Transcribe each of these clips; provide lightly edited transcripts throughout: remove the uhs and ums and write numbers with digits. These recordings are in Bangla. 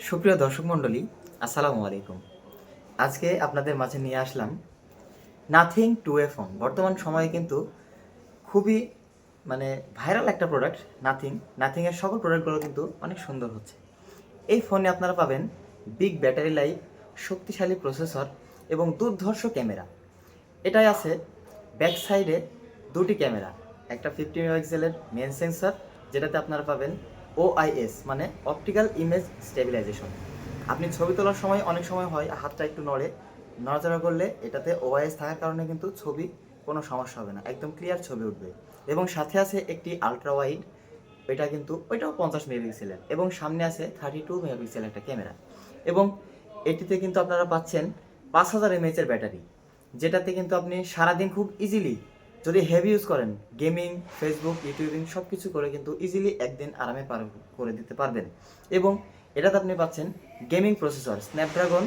সুপ্রিয় দর্শক মণ্ডলী, আসসালামু আলাইকুম। আজকে আপনাদের মাঝে নিয়ে আসলাম নাথিং টু এ ফোন। বর্তমান সময়ে কিন্তু খুবই ভাইরাল একটা প্রোডাক্ট নাথিংয়ের সকল প্রোডাক্টগুলো কিন্তু অনেক সুন্দর হচ্ছে। এই ফোনে আপনারা পাবেন বিগ ব্যাটারি লাইফ, শক্তিশালী প্রসেসর এবং দুর্ধর্ষ ক্যামেরা। এটাই আছে ব্যাক সাইডে দুটি ক্যামেরা, একটা 50 মেগাপিক্সেলের মেন সেন্সর, যেটাতে আপনারা পাবেন ওআইএস মানে অপটিক্যাল ইমেজ স্টেবিলাইজেশন। আপনি ছবি তোলার সময় অনেক সময় হয় হাতটা একটু নড়াচড়া করলে এটাতে ওআইএস থাকার কারণে কিন্তু ছবি কোনো সমস্যা হবে না, একদম ক্লিয়ার ছবি উঠবে। এবং সাথে আছে একটি আলট্রা ওয়াইড, ওইটাও 50 মেগাপিক্সেলের, এবং সামনে আছে 32 মেগাপিক্সেল একটা ক্যামেরা। এবং এটিতে কিন্তু আপনারা পাচ্ছেন 5000 এমএএচের ব্যাটারি, যেটাতে কিন্তু আপনি সারাদিন খুব ইজিলি, যদি হেভি ইউজ করেন, গেমিং, ফেসবুক, ইউটিউবিং সব কিছু করে কিন্তু ইজিলি একদিন আরামে পার করে দিতে পারবেন। এবং এটাতে আপনি পাচ্ছেন গেমিং প্রসেসর স্ন্যাপড্রাগন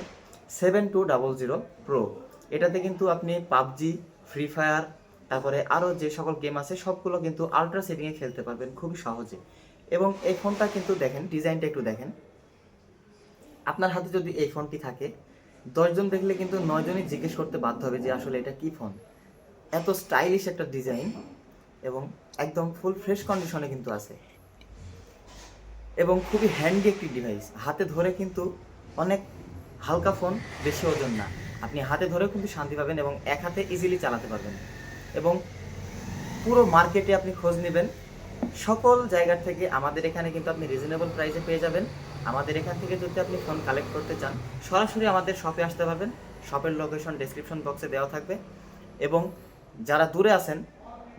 7200 প্রো। এটাতে কিন্তু আপনি পাবজি, ফ্রি ফায়ার, তারপরে আরও যে সকল গেম আছে সবগুলো কিন্তু আলট্রা সেটিংয়ে খেলতে পারবেন খুবই সহজে। এবং এই ফোনটা কিন্তু দেখেন, ডিজাইনটা একটু দেখেন। আপনার হাতে যদি এই ফোনটি থাকে, 10জন দেখলে কিন্তু 9জনই জিজ্ঞেস করতে বাধ্য হবে যে আসলে এটা কী ফোন। এত স্টাইলিশ একটা ডিজাইন এবং একদম ফুল ফ্রেশ কন্ডিশনে কিন্তু আছে, এবং খুবই হ্যান্ডি একটি ডিভাইস। হাতে ধরে কিন্তু অনেক হালকা ফোন, বেশি ওজন না, আপনি হাতে ধরেও কিন্তু শান্তি পাবেন এবং এক হাতে ইজিলি চালাতে পারবেন। এবং পুরো মার্কেটে আপনি খোঁজ নেবেন, সকল জায়গার থেকে আমাদের এখানে কিন্তু আপনি রিজনেবল প্রাইসে পেয়ে যাবেন। আমাদের এখান থেকে যদি আপনি ফোন কালেক্ট করতে চান, সরাসরি আমাদের শপে আসতে পারবেন। শপের লোকেশন ডেসক্রিপশন বক্সে দেওয়া থাকবে। এবং যারা দূরে আছেন,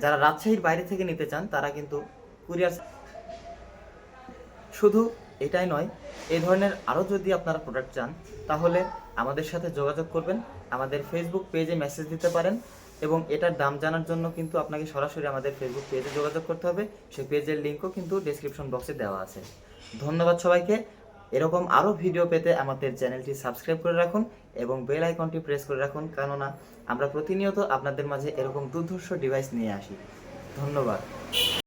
যারা রাজশাহীর বাইরে থেকে নিতে চান, তারা কিন্তু কুরিয়ার। শুধু এটাই নয়, এই ধরনের আরও যদি আপনারা প্রোডাক্ট চান, তাহলে আমাদের সাথে যোগাযোগ করবেন। আমাদের ফেসবুক পেজে মেসেজ দিতে পারেন, এবং এটার দাম জানার জন্য কিন্তু আপনাকে সরাসরি আমাদের ফেসবুক পেজে যোগাযোগ করতে হবে। সেই পেজের লিঙ্কও কিন্তু ডেসক্রিপশন বক্সে দেওয়া আছে। ধন্যবাদ সবাইকে। এরকম আরও ভিডিও পেতে আমাদের চ্যানেলটি সাবস্ক্রাইব করে রাখুন এবং বেল আইকনটি প্রেস করে রাখুন, কেননা আমরা প্রতিনিয়ত আপনাদের মাঝে এরকম দুর্ধর্ষ ডিভাইস নিয়ে আসি। ধন্যবাদ।